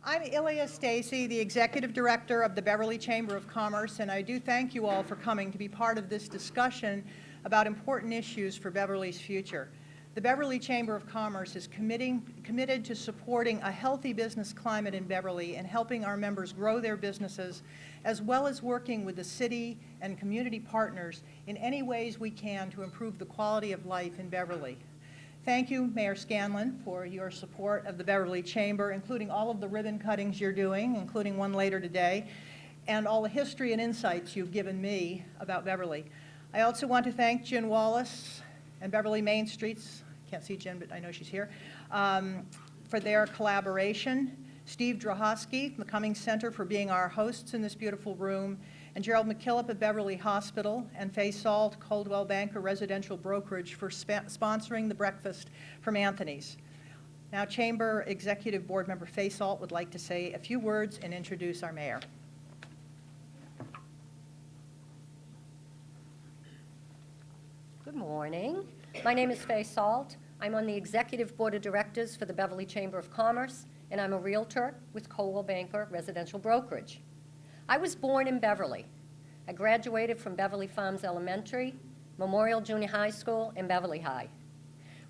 I'm Ilya Stacy, the Executive Director of the Beverly Chamber of Commerce, and I do thank you all for coming to be part of this discussion about important issues for Beverly's future. The Beverly Chamber of Commerce is committed to supporting a healthy business climate in Beverly and helping our members grow their businesses, as well as working with the city and community partners in any ways we can to improve the quality of life in Beverly. Thank you, Mayor Scanlon, for your support of the Beverly Chamber, including all of the ribbon cuttings you're doing, including one later today, and all the history and insights you've given me about Beverly. I also want to thank Jen Wallace and Beverly Main Streets, can't see Jen, but I know she's here, for their collaboration, Steve Drohosky from the Cummings Center for being our hosts in this beautiful room, and Gerald McKillop at Beverly Hospital, and Faye Salt, Coldwell Banker Residential Brokerage, for sponsoring the breakfast from Anthony's. Now, Chamber Executive Board Member Faye Salt would like to say a few words and introduce our mayor. Good morning. My name is Faye Salt. I'm on the Executive Board of Directors for the Beverly Chamber of Commerce, and I'm a realtor with Coldwell Banker Residential Brokerage. I was born in Beverly. I graduated from Beverly Farms Elementary, Memorial Junior High School, and Beverly High.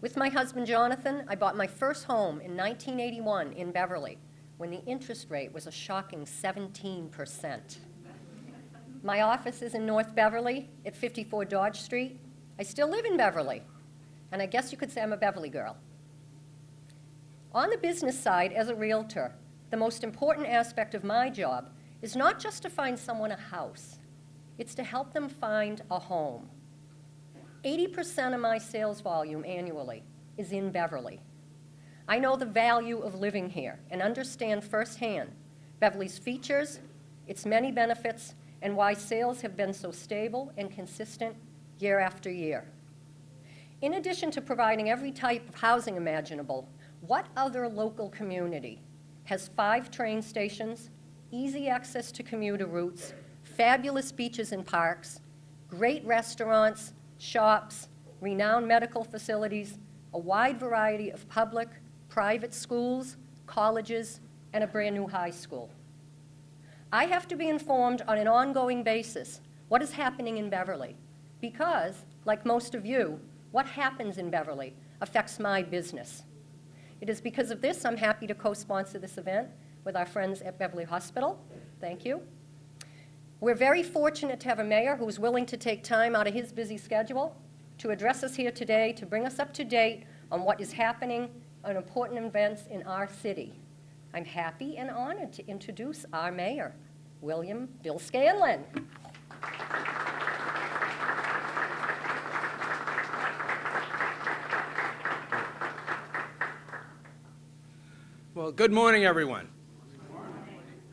With my husband, Jonathan, I bought my first home in 1981 in Beverly, when the interest rate was a shocking 17%. My office is in North Beverly at 54 Dodge Street. I still live in Beverly, and I guess you could say I'm a Beverly girl. On the business side, as a realtor, the most important aspect of my job is not just to find someone a house, it's to help them find a home. 80% of my sales volume annually is in Beverly. I know the value of living here and understand firsthand Beverly's features, its many benefits, and why sales have been so stable and consistent year after year. In addition to providing every type of housing imaginable, what other local community has 5 train stations, easy access to commuter routes, fabulous beaches and parks, great restaurants, shops, renowned medical facilities, a wide variety of public, private schools, colleges, and a brand new high school? I have to be informed on an ongoing basis what is happening in Beverly, because, like most of you, what happens in Beverly affects my business. It is because of this I'm happy to co-sponsor this event with our friends at Beverly Hospital. Thank you. We're very fortunate to have a mayor who's willing to take time out of his busy schedule to address us here today, to bring us up to date on what is happening on important events in our city. I'm happy and honored to introduce our mayor, William Bill Scanlon. Well, good morning, everyone.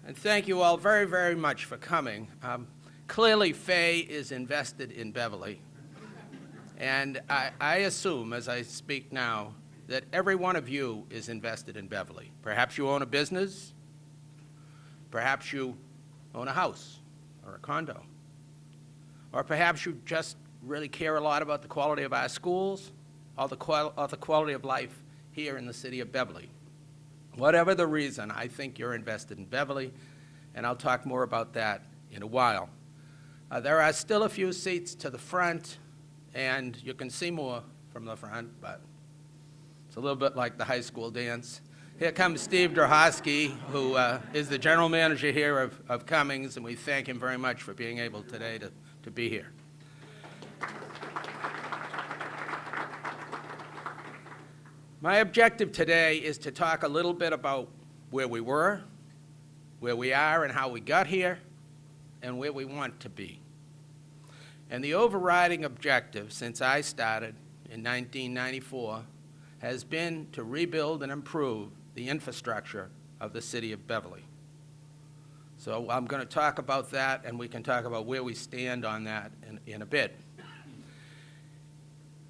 And thank you all very, very much for coming. Clearly, Faye is invested in Beverly. And I assume, as I speak now, that every one of you is invested in Beverly. Perhaps you own a business. Perhaps you own a house or a condo. Or perhaps you just really care a lot about the quality of our schools or the quality of life here in the city of Beverly. Whatever the reason, I think you're invested in Beverly, and I'll talk more about that in a while. There are still a few seats to the front, and you can see more from the front, but it's a little bit like the high school dance. Here comes Steve Drohosky, who is the general manager here of Cummings, and we thank him very much for being able today to be here. My objective today is to talk a little bit about where we were, where we are and how we got here, and where we want to be. And the overriding objective since I started in 1994 has been to rebuild and improve the infrastructure of the city of Beverly. So I'm going to talk about that, and we can talk about where we stand on that in a bit.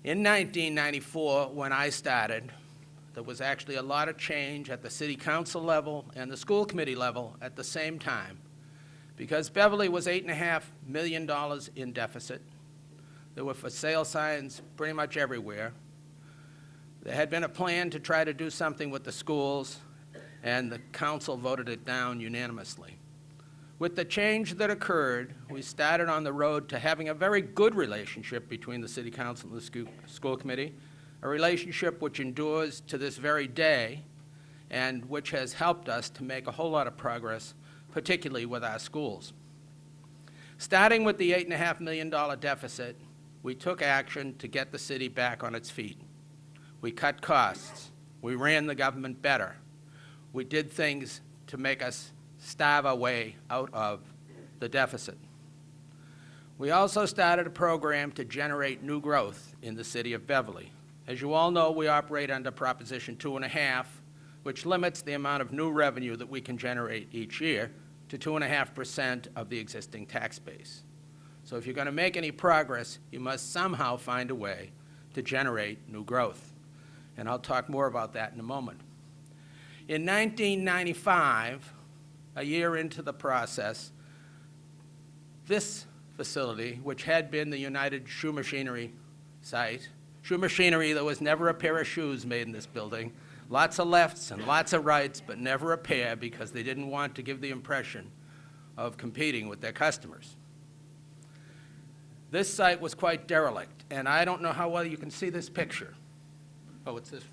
In 1994, when I started, there was actually a lot of change at the city council level and the school committee level at the same time, because Beverly was $8.5 million in deficit. There were for sale signs pretty much everywhere. There had been a plan to try to do something with the schools, and the council voted it down unanimously. With the change that occurred, we started on the road to having a very good relationship between the City Council and the school committee, a relationship which endures to this very day and which has helped us to make a whole lot of progress, particularly with our schools. Starting with the $8.5 million deficit, we took action to get the city back on its feet. We cut costs. We ran the government better. We did things to make us starve our way out of the deficit. We also started a program to generate new growth in the city of Beverly. As you all know, we operate under Proposition 2.5, which limits the amount of new revenue that we can generate each year to 2.5% of the existing tax base. So if you're going to make any progress, you must somehow find a way to generate new growth. And I'll talk more about that in a moment. In 1995, a year into the process, this facility, which had been the United Shoe Machinery site, shoe machinery, there was never a pair of shoes made in this building, lots of lefts and lots of rights, but never a pair because they didn't want to give the impression of competing with their customers. This site was quite derelict, and I don't know how well you can see this picture. Oh, it's this one.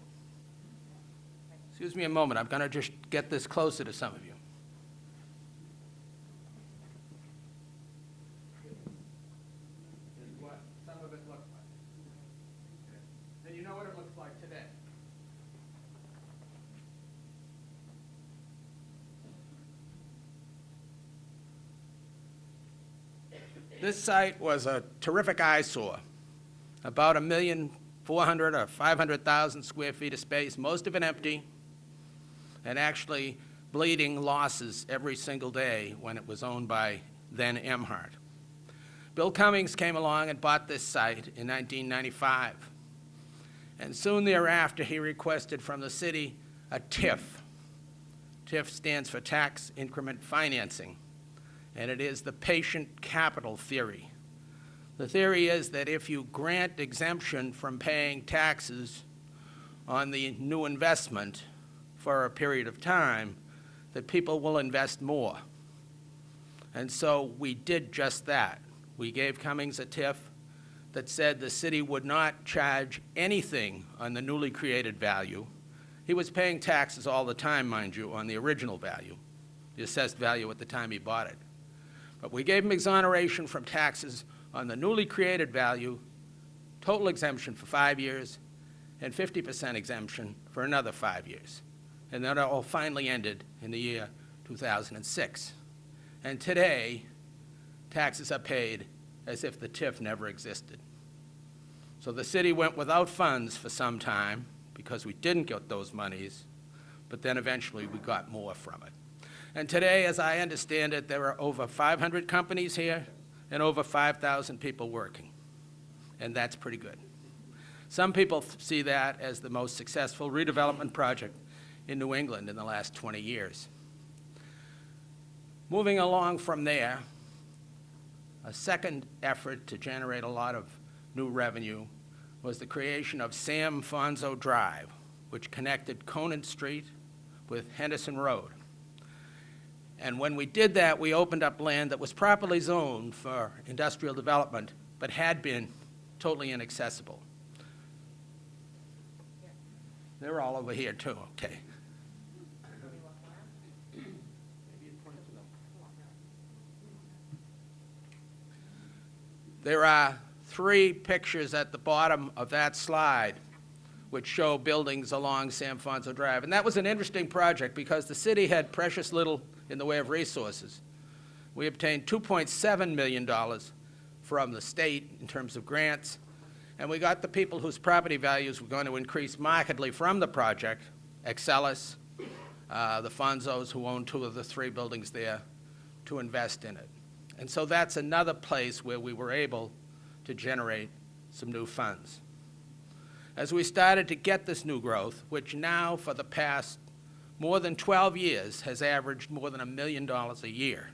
Excuse me a moment. I'm going to just get this closer to some of you. This is what some of it looked like. And you know what it looks like today. This site was a terrific eyesore, about 1,400,000 or 500,000 square feet of space, most of it empty, and actually bleeding losses every single day when it was owned by then Emhart. Bill Cummings came along and bought this site in 1995, and soon thereafter he requested from the city a TIF. TIF stands for Tax Increment Financing, and it is the patient capital theory. The theory is that if you grant exemption from paying taxes on the new investment for a period of time, that people will invest more. And so we did just that. We gave Cummings a TIF that said the city would not charge anything on the newly created value. He was paying taxes all the time, mind you, on the original value, the assessed value at the time he bought it. But we gave him exoneration from taxes on the newly created value, total exemption for 5 years, and 50% exemption for another 5 years. And that all finally ended in the year 2006. And today, taxes are paid as if the TIF never existed. So the city went without funds for some time because we didn't get those monies, but then eventually we got more from it. And today, as I understand it, there are over 500 companies here and over 5,000 people working. And that's pretty good. Some people see that as the most successful redevelopment project in New England in the last 20 years. Moving along from there, a second effort to generate a lot of new revenue was the creation of Sam Fonzo Drive, which connected Conant Street with Henderson Road. And when we did that, we opened up land that was properly zoned for industrial development, but had been totally inaccessible. They're all over here too, okay. There are 3 pictures at the bottom of that slide which show buildings along Sam Fonzo Drive. And that was an interesting project because the city had precious little in the way of resources. We obtained $2.7 million from the state in terms of grants, and we got the people whose property values were going to increase markedly from the project, Excellus, the Fonzos who own 2 of the 3 buildings there, to invest in it. And so that's another place where we were able to generate some new funds. As we started to get this new growth, which now for the past more than 12 years has averaged more than $1 million a year,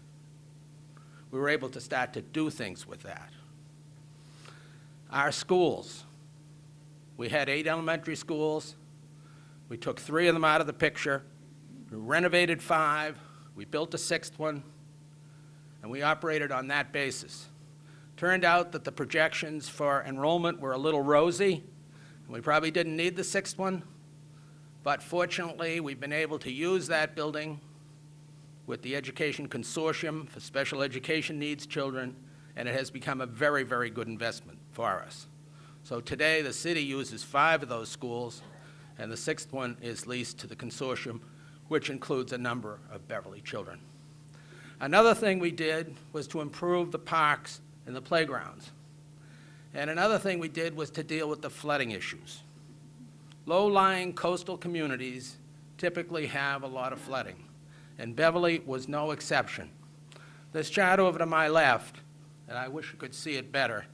we were able to start to do things with that. Our schools. We had 8 elementary schools. We took 3 of them out of the picture. We renovated 5, we built a 6th one, and we operated on that basis. Turned out that the projections for enrollment were a little rosy, and we probably didn't need the 6th one, but fortunately, we've been able to use that building with the Education Consortium for Special Education Needs Children, and it has become a very, very good investment for us. So today, the city uses 5 of those schools, and the 6th one is leased to the consortium, which includes a number of Beverly children. Another thing we did was to improve the parks and the playgrounds. And another thing we did was to deal with the flooding issues. Low-lying coastal communities typically have a lot of flooding, and Beverly was no exception. This chart over to my left, and I wish you could see it better,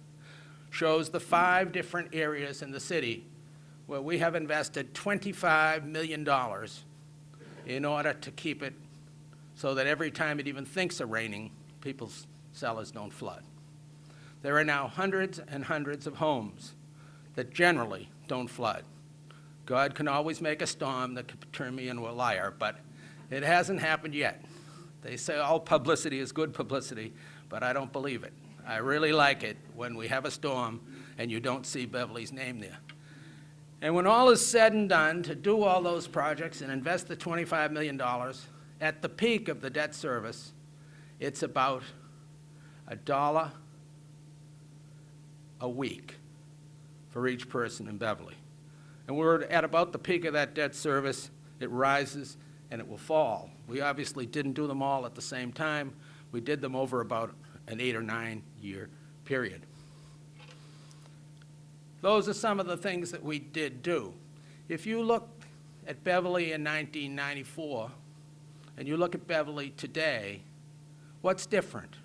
shows the 5 different areas in the city where we have invested $25 million in order to keep it so that every time it even thinks of raining, people's cellars don't flood. There are now hundreds and hundreds of homes that generally don't flood. God can always make a storm that could turn me into a liar, but it hasn't happened yet. They say all publicity is good publicity, but I don't believe it. I really like it when we have a storm and you don't see Beverly's name there. And when all is said and done, to do all those projects and invest the $25 million, at the peak of the debt service, it's about $1 a week for each person in Beverly. And we're at about the peak of that debt service. It rises and it will fall. We obviously didn't do them all at the same time. We did them over about an 8 or 9 year period. Those are some of the things that we did do. If you look at Beverly in 1994 and you look at Beverly today, what's different?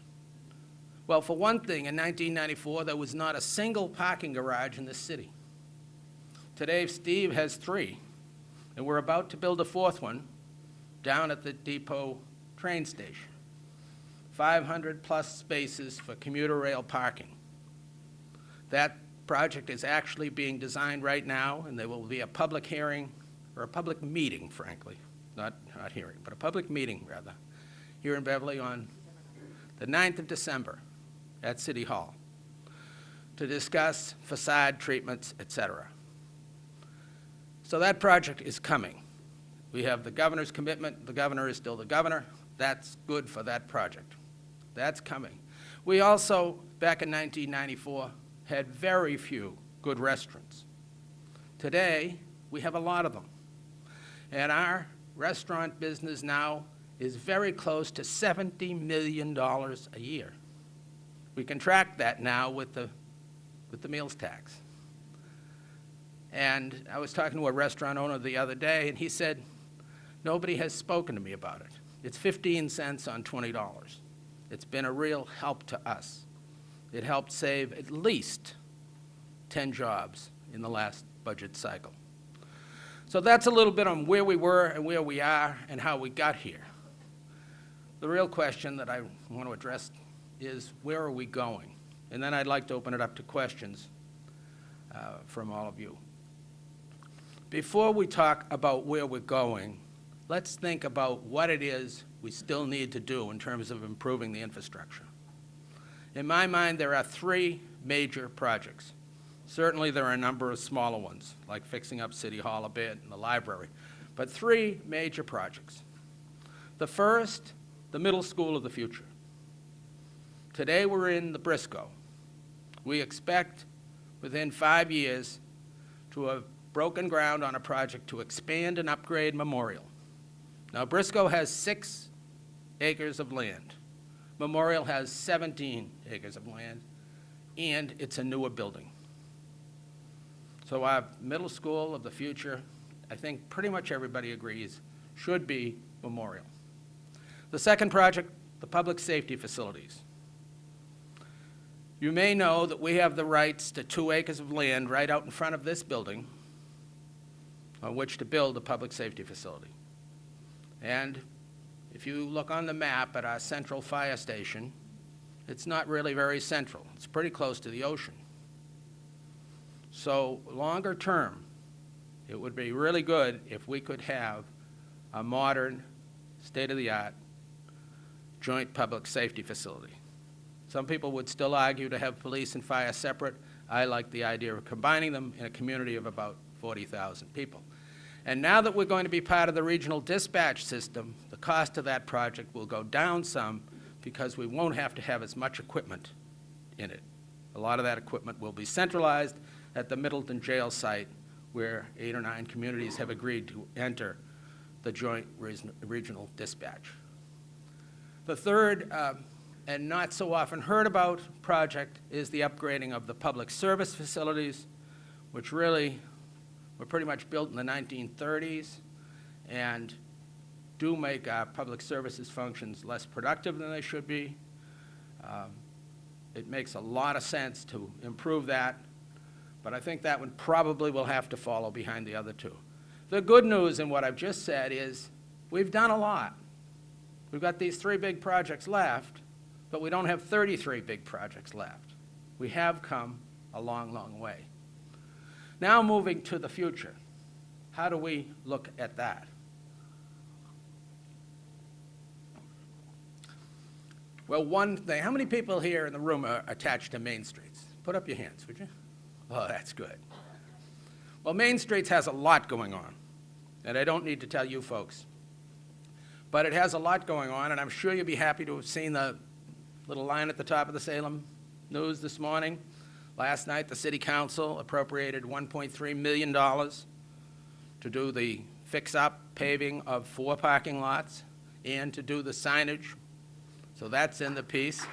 Well, for one thing, in 1994, there was not a single parking garage in the city. Today, Steve has 3, and we're about to build a 4th one down at the depot train station. 500-plus spaces for commuter rail parking. That project is actually being designed right now, and there will be a public hearing, or a public meeting, frankly, not hearing, but a public meeting, rather, here in Beverly on the 9th of December at City Hall to discuss facade treatments, et cetera. So that project is coming. We have the governor's commitment. The governor is still the governor. That's good for that project. That's coming. We also, back in 1994, had very few good restaurants. Today, we have a lot of them. And our restaurant business now is very close to $70 million a year. We can track that now with the meals tax. And I was talking to a restaurant owner the other day, and he said, nobody has spoken to me about it. It's 15 cents on $20. It's been a real help to us. It helped save at least 10 jobs in the last budget cycle. So that's a little bit on where we were and where we are and how we got here. The real question that I want to address is, where are we going? And then I'd like to open it up to questions from all of you. Before we talk about where we're going, let's think about what it is we still need to do in terms of improving the infrastructure. In my mind, there are 3 major projects. Certainly there are a number of smaller ones, like fixing up City Hall a bit and the library, but 3 major projects. The first, the middle school of the future. Today we're in the Briscoe. We expect within 5 years to have broken ground on a project to expand and upgrade Memorial. Now, Briscoe has 6 acres of land. Memorial has 17 acres of land, and it's a newer building. So our middle school of the future, I think pretty much everybody agrees, should be Memorial. The second project, the public safety facilities. You may know that we have the rights to 2 acres of land right out in front of this building on which to build a public safety facility. And if you look on the map at our central fire station, it's not really very central. It's pretty close to the ocean. So longer term, it would be really good if we could have a modern, state-of-the-art joint public safety facility. Some people would still argue to have police and fire separate. I like the idea of combining them in a community of about 40,000 people. And now that we're going to be part of the regional dispatch system, the cost of that project will go down some because we won't have to have as much equipment in it. A lot of that equipment will be centralized at the Middleton jail site, where 8 or 9 communities have agreed to enter the joint regional dispatch. The third, and not so often heard about project, is the upgrading of the public service facilities, which really were pretty much built in the 1930s and do make our public services functions less productive than they should be. It makes a lot of sense to improve that, but I think that one probably will have to follow behind the other two. The good news in what I've just said is we've done a lot. We've got these 3 big projects left, but we don't have 33 big projects left. We have come a long, long way. Now moving to the future, how do we look at that? Well, one thing, how many people here in the room are attached to Main Streets? Put up your hands, would you? Oh, that's good. Well, Main Streets has a lot going on, and I don't need to tell you folks. But it has a lot going on, and I'm sure you'll be happy to have seen the little line at the top of the Salem News this morning. Last night, the City Council appropriated $1.3 million to do the fix-up paving of 4 parking lots and to do the signage. So that's in the piece.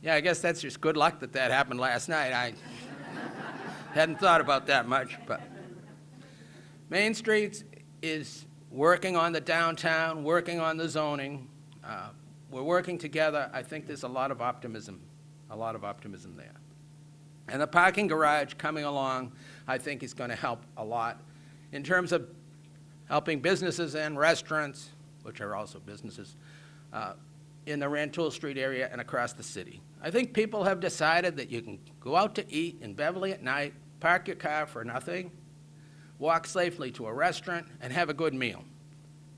Yeah, I guess that's just good luck that that happened last night. I hadn't thought about that much, but Main Street is working on the downtown, working on the zoning. We're working together. I think there's a lot of optimism there. And the parking garage coming along, I think, is going to help a lot in terms of helping businesses and restaurants, which are also businesses, in the Rantoul Street area and across the city. I think people have decided that you can go out to eat in Beverly at night, park your car for nothing, walk safely to a restaurant, and have a good meal,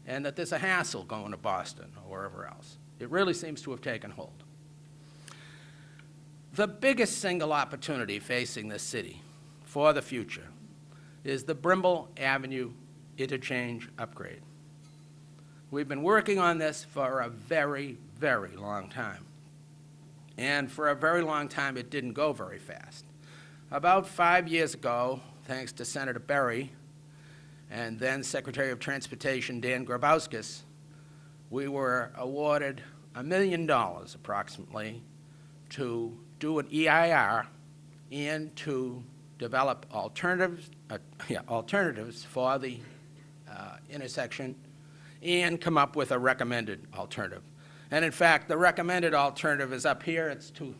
and that there's a hassle going to Boston or wherever else. It really seems to have taken hold. The biggest single opportunity facing this city for the future is the Brimble Avenue interchange upgrade. We've been working on this for a very, very long time. And for a very long time, it didn't go very fast. About 5 years ago, thanks to Senator Berry and then Secretary of Transportation Dan Grabowskis, we were awarded $1 million approximately to do an EIR and to develop alternatives for the intersection and come up with a recommended alternative. And in fact, the recommended alternative is up here. It's too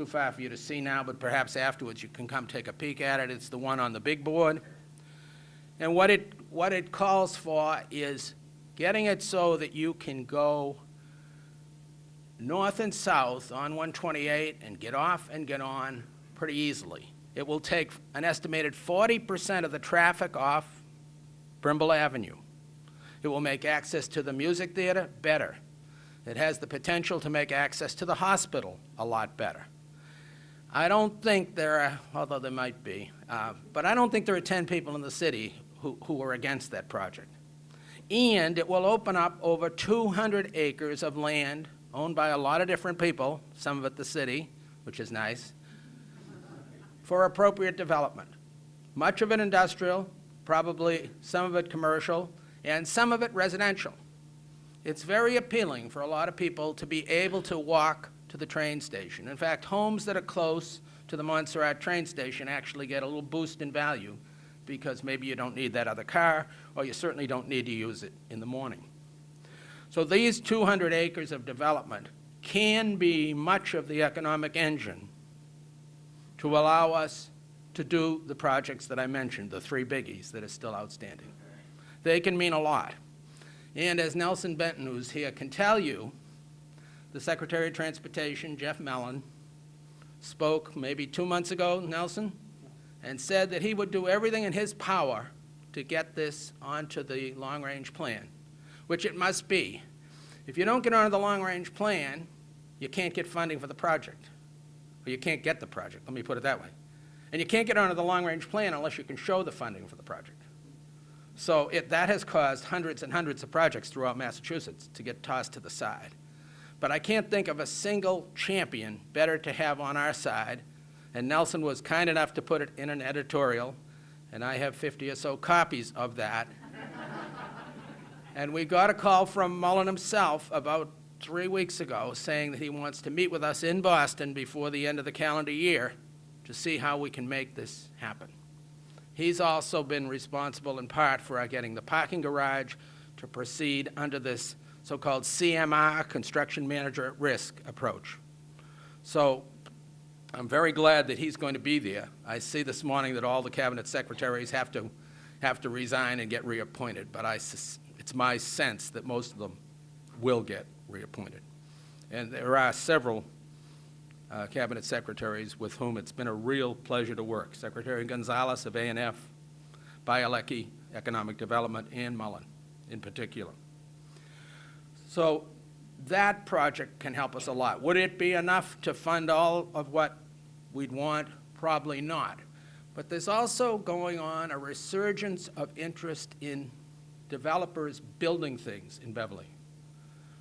far for you to see now, but perhaps afterwards you can come take a peek at it. It's the one on the big board. And what it calls for is getting it so that you can go north and south on 128 and get off and get on pretty easily. It will take an estimated 40% of the traffic off Brimble Avenue. It will make access to the music theater better. It has the potential to make access to the hospital a lot better. I don't think there are, although there might be, but I don't think there are 10 people in the city who are against that project. And it will open up over 200 acres of land owned by a lot of different people, some of it the city, which is nice, for appropriate development. Much of it industrial, probably some of it commercial, and some of it residential. It's very appealing for a lot of people to be able to walk to the train station. In fact, homes that are close to the Montserrat train station actually get a little boost in value because maybe you don't need that other car, or you certainly don't need to use it in the morning. So these 200 acres of development can be much of the economic engine to allow us to do the projects that I mentioned, the 3 biggies that are still outstanding. They can mean a lot. And as Nelson Benton, who's here, can tell you, the Secretary of Transportation, Jeff Mellon, spoke maybe 2 months ago, Nelson, and said that he would do everything in his power to get this onto the long-range plan, which it must be. If you don't get onto the long-range plan, you can't get funding for the project, or you can't get the project, let me put it that way. And you can't get onto the long-range plan unless you can show the funding for the project. So that has caused hundreds and hundreds of projects throughout Massachusetts to get tossed to the side. But I can't think of a single champion better to have on our side, and Nelson was kind enough to put it in an editorial, and I have 50 or so copies of that. And we got a call from Mullen himself about 3 weeks ago saying that he wants to meet with us in Boston before the end of the calendar year to see how we can make this happen. He's also been responsible in part for our getting the parking garage to proceed under this so-called CMR, Construction Manager at Risk approach. So I'm very glad that he's going to be there. I see this morning that all the cabinet secretaries have to resign and get reappointed, but it's my sense that most of them will get reappointed. And there are several cabinet secretaries with whom it's been a real pleasure to work. Secretary Gonzalez of A&F, Bielecki, Economic Development, and Mullen in particular. So that project can help us a lot. Would it be enough to fund all of what we'd want? Probably not. But there's also going on a resurgence of interest in developers building things in Beverly.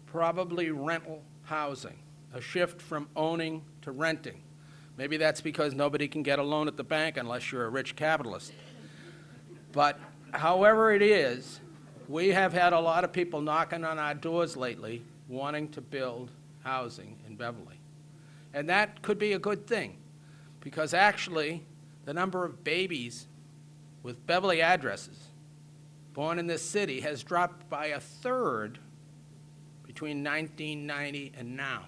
Probably rental housing, a shift from owning to renting. Maybe that's because nobody can get a loan at the bank unless you're a rich capitalist. But however it is, we have had a lot of people knocking on our doors lately wanting to build housing in Beverly. And that could be a good thing, because actually the number of babies with Beverly addresses born in this city has dropped by a third between 1990 and now.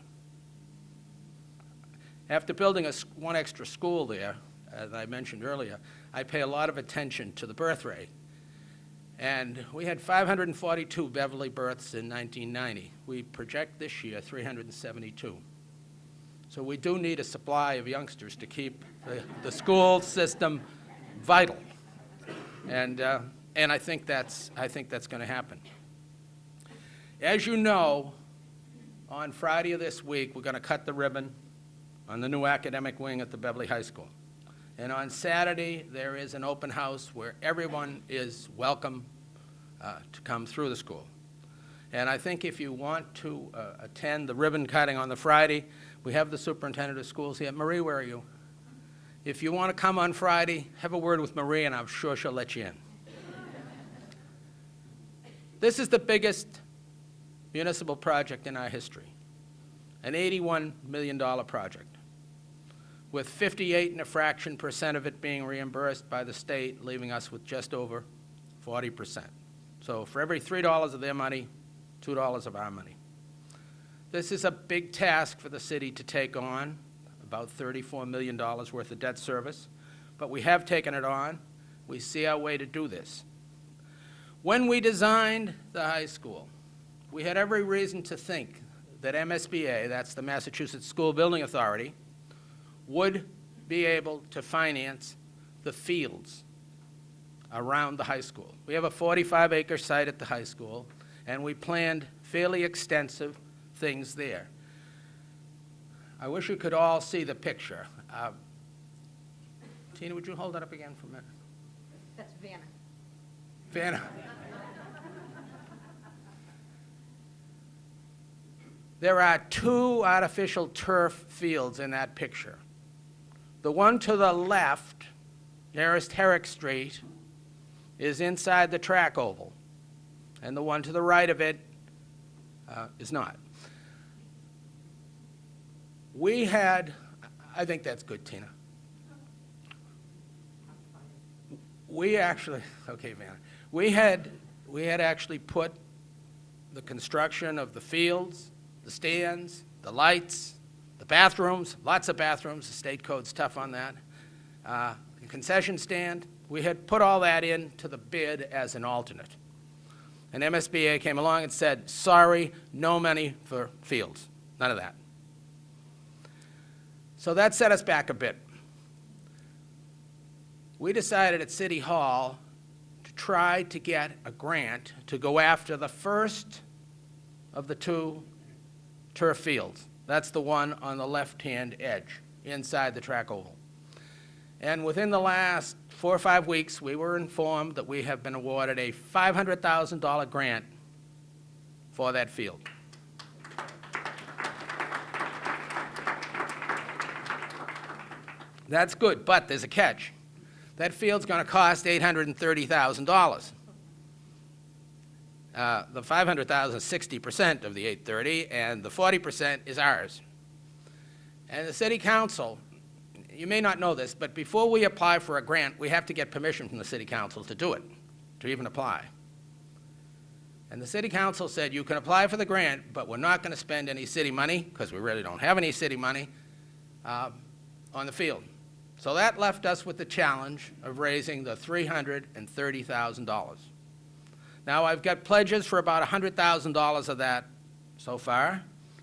After building one extra school there, as I mentioned earlier, I pay a lot of attention to the birth rate. And we had 542 Beverly births in 1990. We project this year 372. So we do need a supply of youngsters to keep the school system vital. And I think that's going to happen. As you know, on Friday of this week, we're going to cut the ribbon on the new academic wing at the Beverly High School. And on Saturday, there is an open house where everyone is welcome to come through the school. And I think if you want to attend the ribbon cutting on the Friday, we have the superintendent of schools here. Marie, where are you? If you want to come on Friday, have a word with Marie, and I'm sure she'll let you in. This is the biggest municipal project in our history, an $81 million project, with 58 and a fraction % of it being reimbursed by the state, leaving us with just over 40%. So for every $3 of their money, $2 of our money. This is a big task for the city to take on, about $34 million worth of debt service, but we have taken it on. We see our way to do this. When we designed the high school, we had every reason to think that MSBA, that's the Massachusetts School Building Authority, would be able to finance the fields around the high school. We have a 45-acre site at the high school, and we planned fairly extensive things there. I wish you could all see the picture. Tina, would you hold that up again for a minute? That's Vanna. Vanna. There are 2 artificial turf fields in that picture. The one to the left, nearest Herrick Street, is inside the track oval, and the one to the right of it is not. We had, I think that's good, Tina. We actually, okay, Vanna. We had actually put the construction of the fields, the stands, the lights, the bathrooms, lots of bathrooms, the state code's tough on that, the concession stand, we had put all that into the bid as an alternate. And MSBA came along and said, sorry, no money for fields, none of that. So that set us back a bit. we decided at City Hall to try to get a grant to go after the first of the two turf fields. That's the one on the left-hand edge, inside the track oval. And within the last 4 or 5 weeks, we were informed that we have been awarded a $500,000 grant for that field. That's good, but there's a catch. That field's going to cost $830,000. The $500,000 is 60% of the $830,000, and the 40% is ours. And the City Council, you may not know this, but before we apply for a grant, we have to get permission from the City Council to do it, to even apply. And the City Council said, you can apply for the grant, but we're not going to spend any city money, because we really don't have any city money, on the field. So that left us with the challenge of raising the $330,000. Now, I've got pledges for about $100,000 of that so far,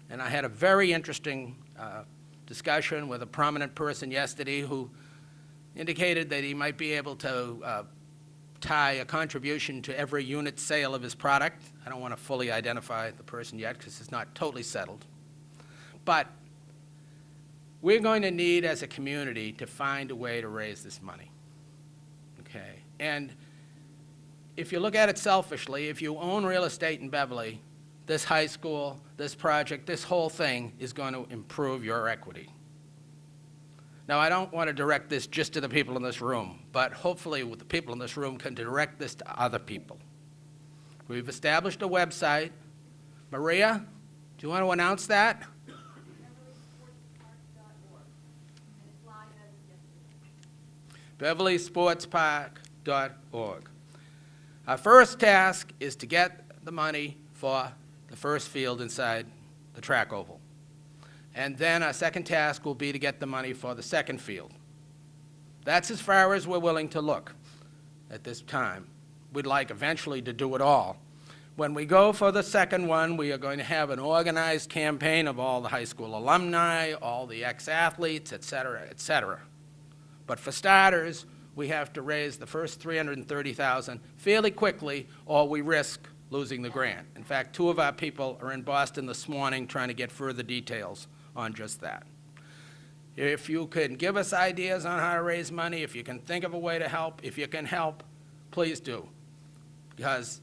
and I had a very interesting discussion with a prominent person yesterday who indicated that he might be able to tie a contribution to every unit sale of his product. I don't want to fully identify the person yet because it's not totally settled. But we're going to need, as a community, to find a way to raise this money, okay? And if you look at it selfishly, if you own real estate in Beverly, this high school, this project, this whole thing is going to improve your equity. Now, I don't want to direct this just to the people in this room, but hopefully the people in this room can direct this to other people. We've established a website. Maria, do you want to announce that? BeverlySportsPark.org. Our first task is to get the money for the first field inside the track oval. And then our second task will be to get the money for the second field. That's as far as we're willing to look at this time. We'd like eventually to do it all. When we go for the second one, we are going to have an organized campaign of all the high school alumni, all the ex-athletes, et cetera, et cetera. But for starters, we have to raise the first $330,000 fairly quickly, or we risk losing the grant. In fact, 2 of our people are in Boston this morning trying to get further details on just that. If you can give us ideas on how to raise money, if you can think of a way to help, if you can help, please do. Because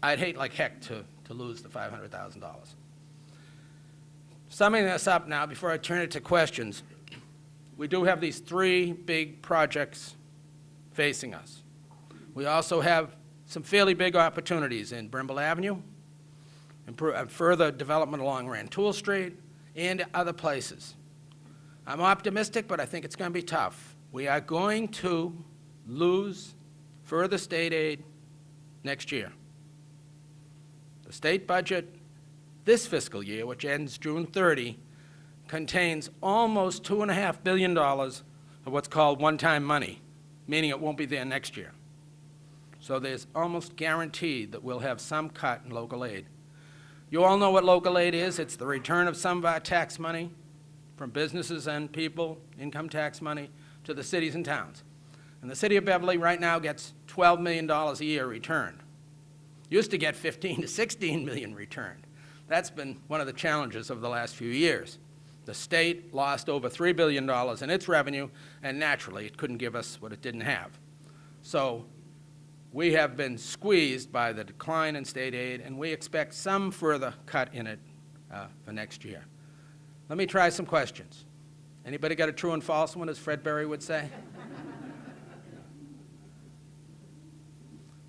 I'd hate like heck to lose the $500,000. Summing this up now, before I turn it to questions, we do have these 3 big projects facing us. We also have some fairly big opportunities in Brimble Avenue, and further development along Rantoul Street, and other places. I'm optimistic, but I think it's going to be tough. We are going to lose further state aid next year. The state budget this fiscal year, which ends June 30, contains almost $2.5 billion of what's called one-time money, meaning it won't be there next year. So there's almost guaranteed that we'll have some cut in local aid. You all know what local aid is. It's the return of some of our tax money from businesses and people, income tax money, to the cities and towns. And the city of Beverly right now gets $12 million a year returned. Used to get 15 to 16 million returned. That's been one of the challenges of the last few years. The state lost over $3 billion in its revenue, and naturally it couldn't give us what it didn't have. So we have been squeezed by the decline in state aid, and we expect some further cut in it for next year. Let me try some questions. Anybody got a true and false one, as Fred Berry would say?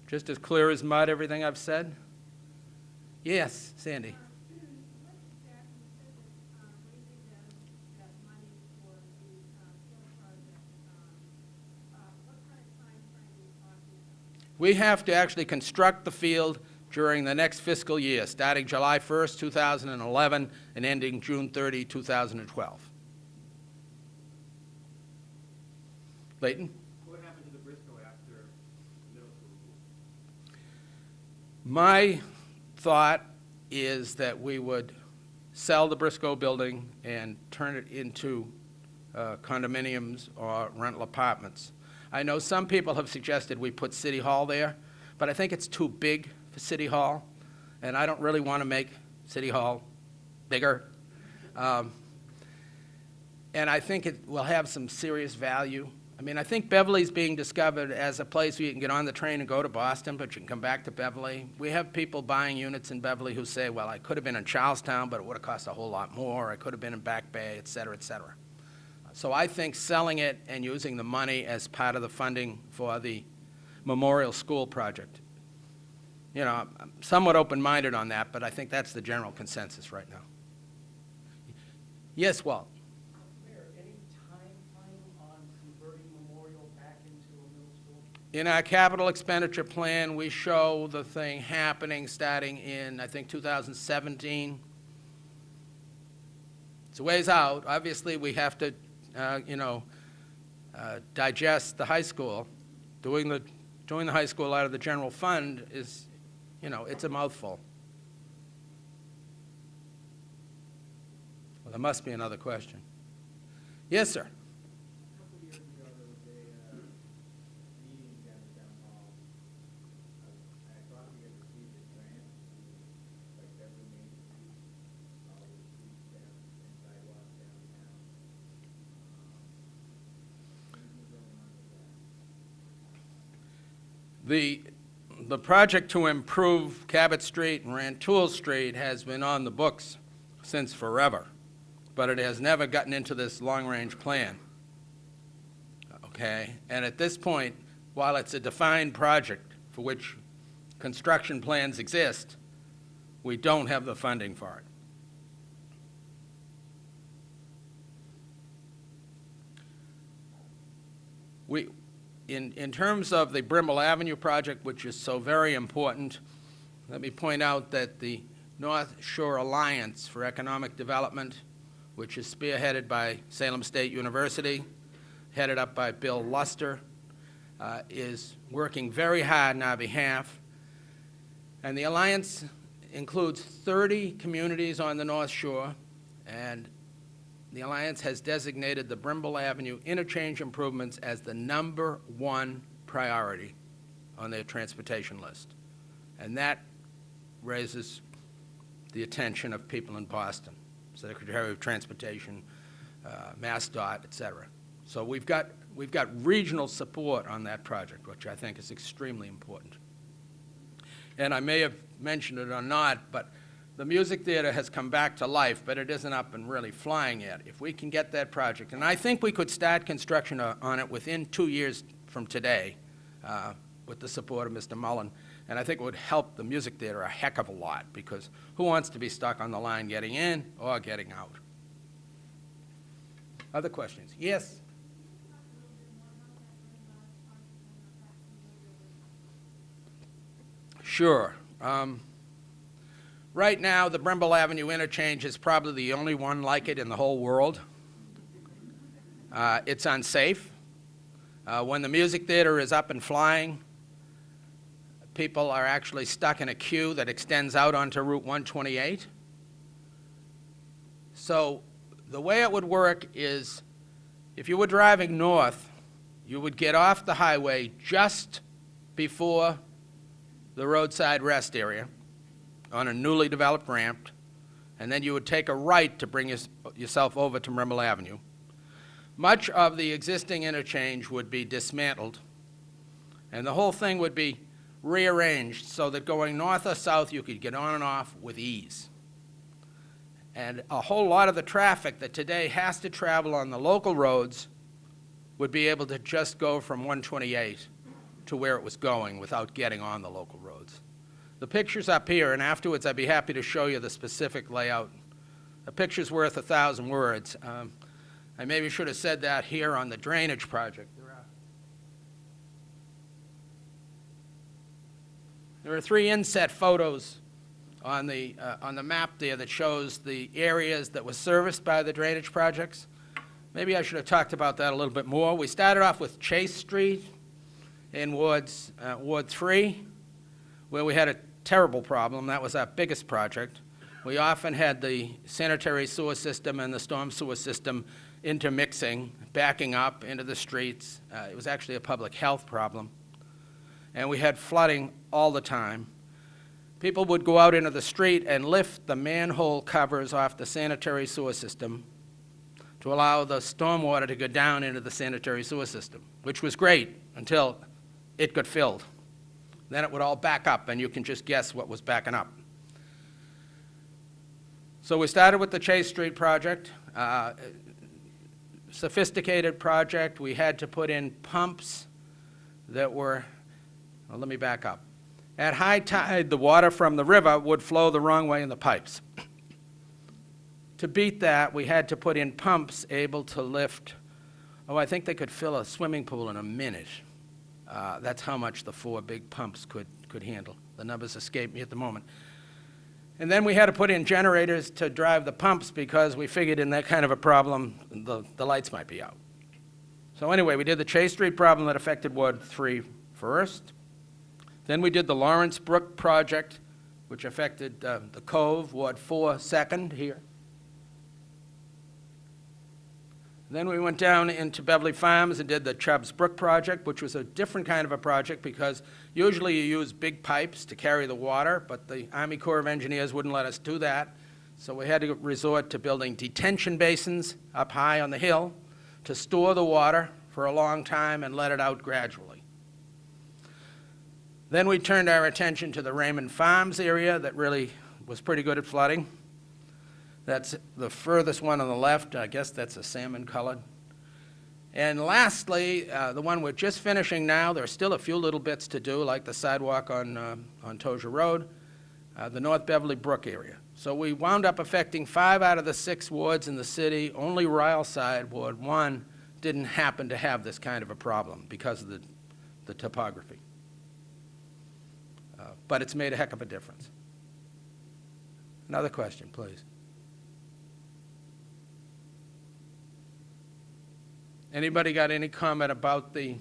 Just as clear as mud, everything I've said? Yes, Sandy. We have to actually construct the field during the next fiscal year, starting July 1st, 2011, and ending June 30, 2012. Leighton? What happened to the Briscoe after middle school? My thought is that we would sell the Briscoe building and turn it into condominiums or rental apartments. I know some people have suggested we put City Hall there, but I think it's too big for City Hall, and I don't really want to make City Hall bigger. And I think it will have some serious value. I mean, I think Beverly's being discovered as a place where you can get on the train and go to Boston, but you can come back to Beverly. We have people buying units in Beverly who say, well, I could have been in Charlestown, but it would have cost a whole lot more. I could have been in Back Bay, et cetera, et cetera. So I think selling it and using the money as part of the funding for the Memorial School project, you know, I'm somewhat open-minded on that, but I think that's the general consensus right now. Yes, Walt? Mayor, any time frame on converting Memorial back into a middle school? In our capital expenditure plan, we show the thing happening starting in, I think, 2017. It's a ways out. Obviously, we have to, digest the high school. Doing the high school out of the general fund is, it's a mouthful. Well, there must be another question. Yes, sir. A couple of years ago, there was a meeting down at Town Hall. I thought we had received a grant, like Beverly Main Street, all the streets down and sidewalks downtown. Anything going on with that? The project to improve Cabot Street and Rantoul Street has been on the books since forever, but it has never gotten into this long-range plan, okay? And at this point, while it's a defined project for which construction plans exist, we don't have the funding for it. In terms of the Brimble Avenue project, which is so very important, let me point out that the North Shore Alliance for Economic Development, which is spearheaded by Salem State University, headed up by Bill Luster, is working very hard on our behalf. And the Alliance includes 30 communities on the North Shore, and the Alliance has designated the Brimble Avenue interchange improvements as the #1 priority on their transportation list. And that raises the attention of people in Boston, Secretary of Transportation, MassDOT, et cetera. So we've got regional support on that project, which I think is extremely important. And I may have mentioned it or not, but the music theater has come back to life, but it isn't up and really flying yet. If we can get that project, and I think we could start construction on it within 2 years from today with the support of Mr. Mullen, and I think it would help the music theater a heck of a lot, because who wants to be stuck on the line getting in or getting out? Other questions? Yes? Sure. Right now, the Brimble Avenue interchange is probably the only one like it in the whole world. It's unsafe. When the music theater is up and flying, people are actually stuck in a queue that extends out onto Route 128. So the way it would work is, if you were driving north, you would get off the highway just before the roadside rest area on a newly developed ramp, and then you would take a right to bring yourself over to Brimble Avenue. Much of the existing interchange would be dismantled, and the whole thing would be rearranged so that going north or south you could get on and off with ease. And a whole lot of the traffic that today has to travel on the local roads would be able to just go from 128 to where it was going without getting on the local roads. The picture's up here, and afterwards I'd be happy to show you the specific layout. A picture's worth 1,000 words. I maybe should have said that here on the drainage project. There are 3 inset photos on the map there that shows the areas that were serviced by the drainage projects. Maybe I should have talked about that a little bit more. We started off with Chase Street in Ward 3, where we had a terrible problem. That was our biggest project. We often had the sanitary sewer system and the storm sewer system intermixing, backing up into the streets. It was actually a public health problem. And we had flooding all the time. People would go out into the street and lift the manhole covers off the sanitary sewer system to allow the stormwater to go down into the sanitary sewer system, which was great until it got filled. Then it would all back up, and you can just guess what was backing up. So we started with the Chase Street project, sophisticated project. We had to put in pumps that were, well, let me back up. At high tide, the water from the river would flow the wrong way in the pipes. To beat that, we had to put in pumps able to lift, I think they could fill a swimming pool in a minute. That's how much the 4 big pumps could handle. The numbers escape me at the moment. And then we had to put in generators to drive the pumps because we figured in that kind of a problem, the lights might be out. So anyway, we did the Chase Street problem that affected Ward 3 first. Then we did the Lawrence Brook project, which affected the Cove, Ward 4 second here. Then we went down into Beverly Farms and did the Chubbs Brook project, which was a different kind of a project because usually you use big pipes to carry the water, but the Army Corps of Engineers wouldn't let us do that. So we had to resort to building detention basins up high on the hill to store the water for a long time and let it out gradually. Then we turned our attention to the Raymond Farms area that really was pretty good at flooding. That's the furthest one on the left. I guess that's a salmon colored. And lastly, the one we're just finishing now, there are still a few little bits to do, like the sidewalk on Tozier Road, the North Beverly Brook area. So we wound up affecting 5 out of the 6 wards in the city. Only Ryleside, Ward 1, didn't happen to have this kind of a problem because of the topography. But it's made a heck of a difference. Another question, please. Anybody got any comment about the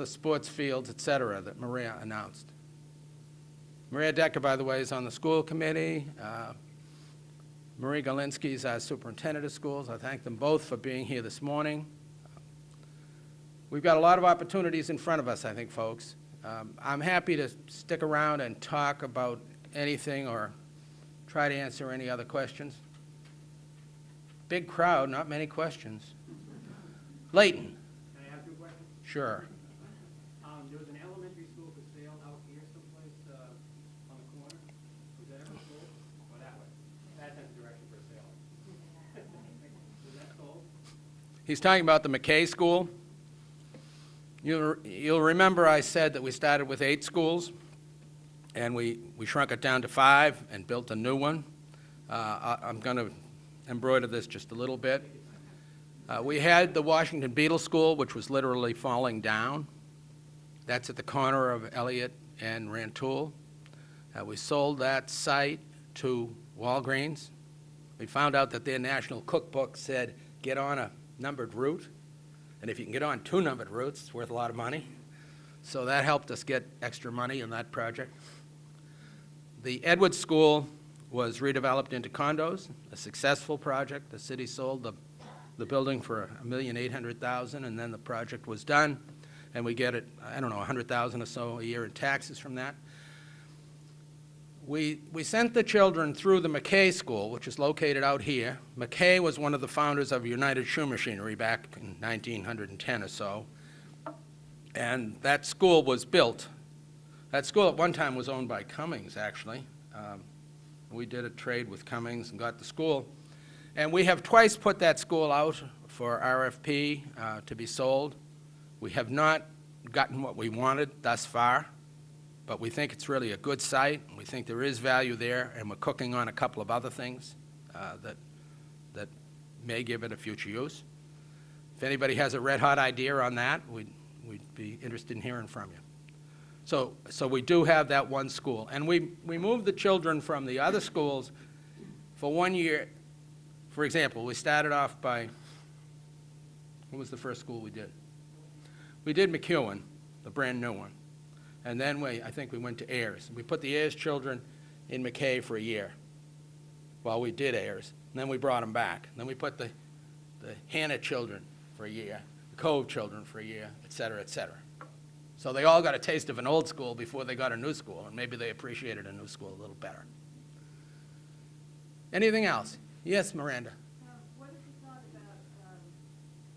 sports fields, et cetera, that Maria announced? Maria Decker, by the way, is on the school committee. Marie Galinsky is our superintendent of schools. I thank them both for being here this morning. We've got a lot of opportunities in front of us, I think, folks. I'm happy to stick around and talk about anything or try to answer any other questions. Big crowd, not many questions. Leighton. Can I ask you a question? Sure. There was an elementary school for sale out here someplace on the corner. Was that ever sold? Or that way? That's the direction for sale. Was that sold? He's talking about the McKay School. You'll remember I said that we started with 8 schools, and we shrunk it down to 5 and built a new one. I'm going to embroider this just a little bit. We had the Washington Beetle School, which was literally falling down. That's at the corner of Elliott and Rantoul. We sold that site to Walgreens. We found out that their national cookbook said, get on a numbered route. And if you can get on 2 numbered routes, it's worth a lot of money. So that helped us get extra money in that project. The Edwards School was redeveloped into condos, a successful project. The city sold the building for $1,800,000, and then the project was done, and we get it, I don't know, $100,000 or so a year in taxes from that. We sent the children through the McKay School, which is located out here. McKay was one of the founders of United Shoe Machinery back in 1910 or so, and that school was built. That school at one time was owned by Cummings, actually. We did a trade with Cummings and got the school. And we have twice put that school out for RFP to be sold. We have not gotten what we wanted thus far, but we think it's really a good site. We think there is value there, and we're cooking on a couple of other things that may give it a future use. If anybody has a red-hot idea on that, we'd be interested in hearing from you. So we do have that one school. And we moved the children from the other schools for 1 year. For example, we started off by, what was the first school we did? We did McEwen, the brand new one. And then I think we went to Ayers. We put the Ayers children in McKay for a year while we did Ayers. And then we brought them back. And then we put the the Hannah children for a year, the Cove children for a year, et cetera, et cetera. So they all got a taste of an old school before they got a new school, and maybe they appreciated a new school a little better. Anything else? Yes, Miranda? What have you thought about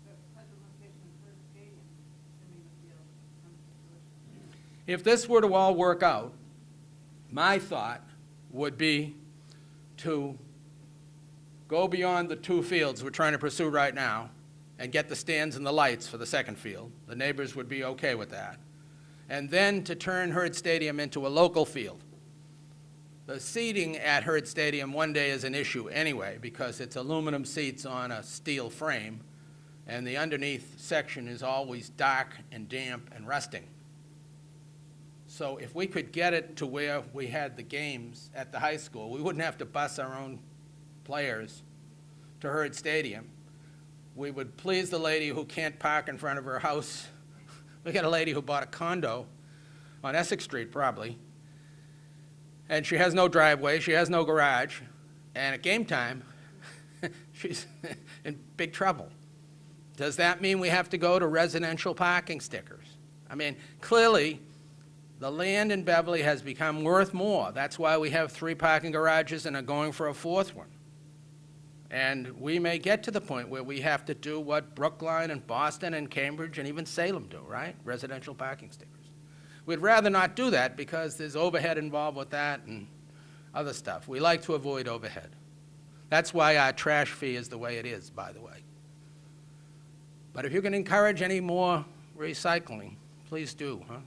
the present location of Herd Stadium, assuming the field comes to fruition? If this were to all work out, my thought would be to go beyond the 2 fields we're trying to pursue right now and get the stands and the lights for the second field. The neighbors would be okay with that. And then to turn Herd Stadium into a local field. The seating at Herd Stadium one day is an issue anyway because it's aluminum seats on a steel frame, and the underneath section is always dark and damp and rusting. So if we could get it to where we had the games at the high school, we wouldn't have to bus our own players to Herd Stadium. We would please the lady who can't park in front of her house. We got a lady who bought a condo on Essex Street, probably, and she has no driveway, she has no garage, and at game time, she's in big trouble. Does that mean we have to go to residential parking stickers? I mean, clearly, the land in Beverly has become worth more. That's why we have 3 parking garages and are going for a 4th one. And we may get to the point where we have to do what Brookline and Boston and Cambridge and even Salem do, right? Residential parking stickers. We'd rather not do that because there's overhead involved with that and other stuff. We like to avoid overhead. That's why our trash fee is the way it is, by the way. But if you can encourage any more recycling, please do, huh?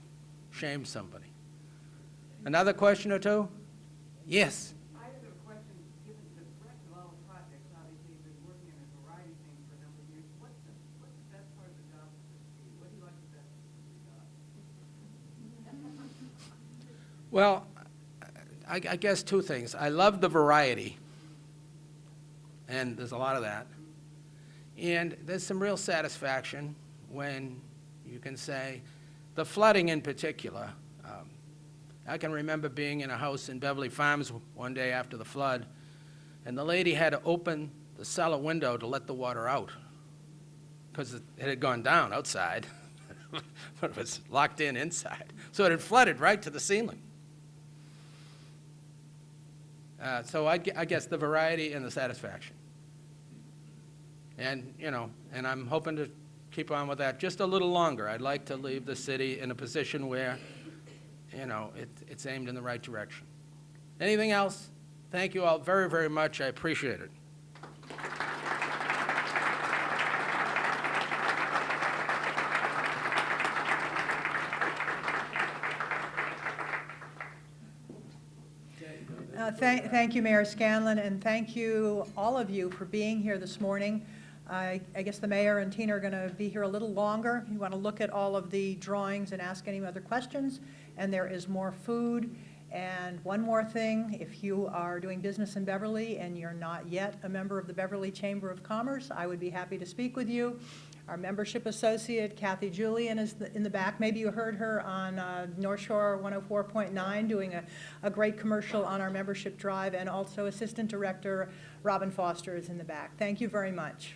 Shame somebody. Another question or two? Yes. I have a question, given the breadth of all the projects, obviously you've been working in a variety of things for a number of years. What's the best part of the job for you? What do you like the best of the job? Well, I guess 2 things. I love the variety, and there's a lot of that. And there's some real satisfaction when you can say, the flooding in particular. I can remember being in a house in Beverly Farms one day after the flood, and the lady had to open the cellar window to let the water out because it had gone down outside, but it was locked in inside. So it had flooded right to the ceiling. So I guess the variety and the satisfaction. And, you know, and I'm hoping to keep on with that just a little longer. I'd like to leave the city in a position where, you know, it's aimed in the right direction. Anything else? Thank you all very, very much. I appreciate it. Thank you, Mayor Scanlon, and thank you, all of you, for being here this morning. I guess the mayor and Tina are going to be here a little longer. You want to look at all of the drawings and ask any other questions, and there is more food. And one more thing, if you are doing business in Beverly and you're not yet a member of the Beverly Chamber of Commerce, I would be happy to speak with you. Our membership associate, Kathy Julian, is in the back. Maybe you heard her on North Shore 104.9 doing a great commercial on our membership drive, and also Assistant Director Robin Foster is in the back. Thank you very much.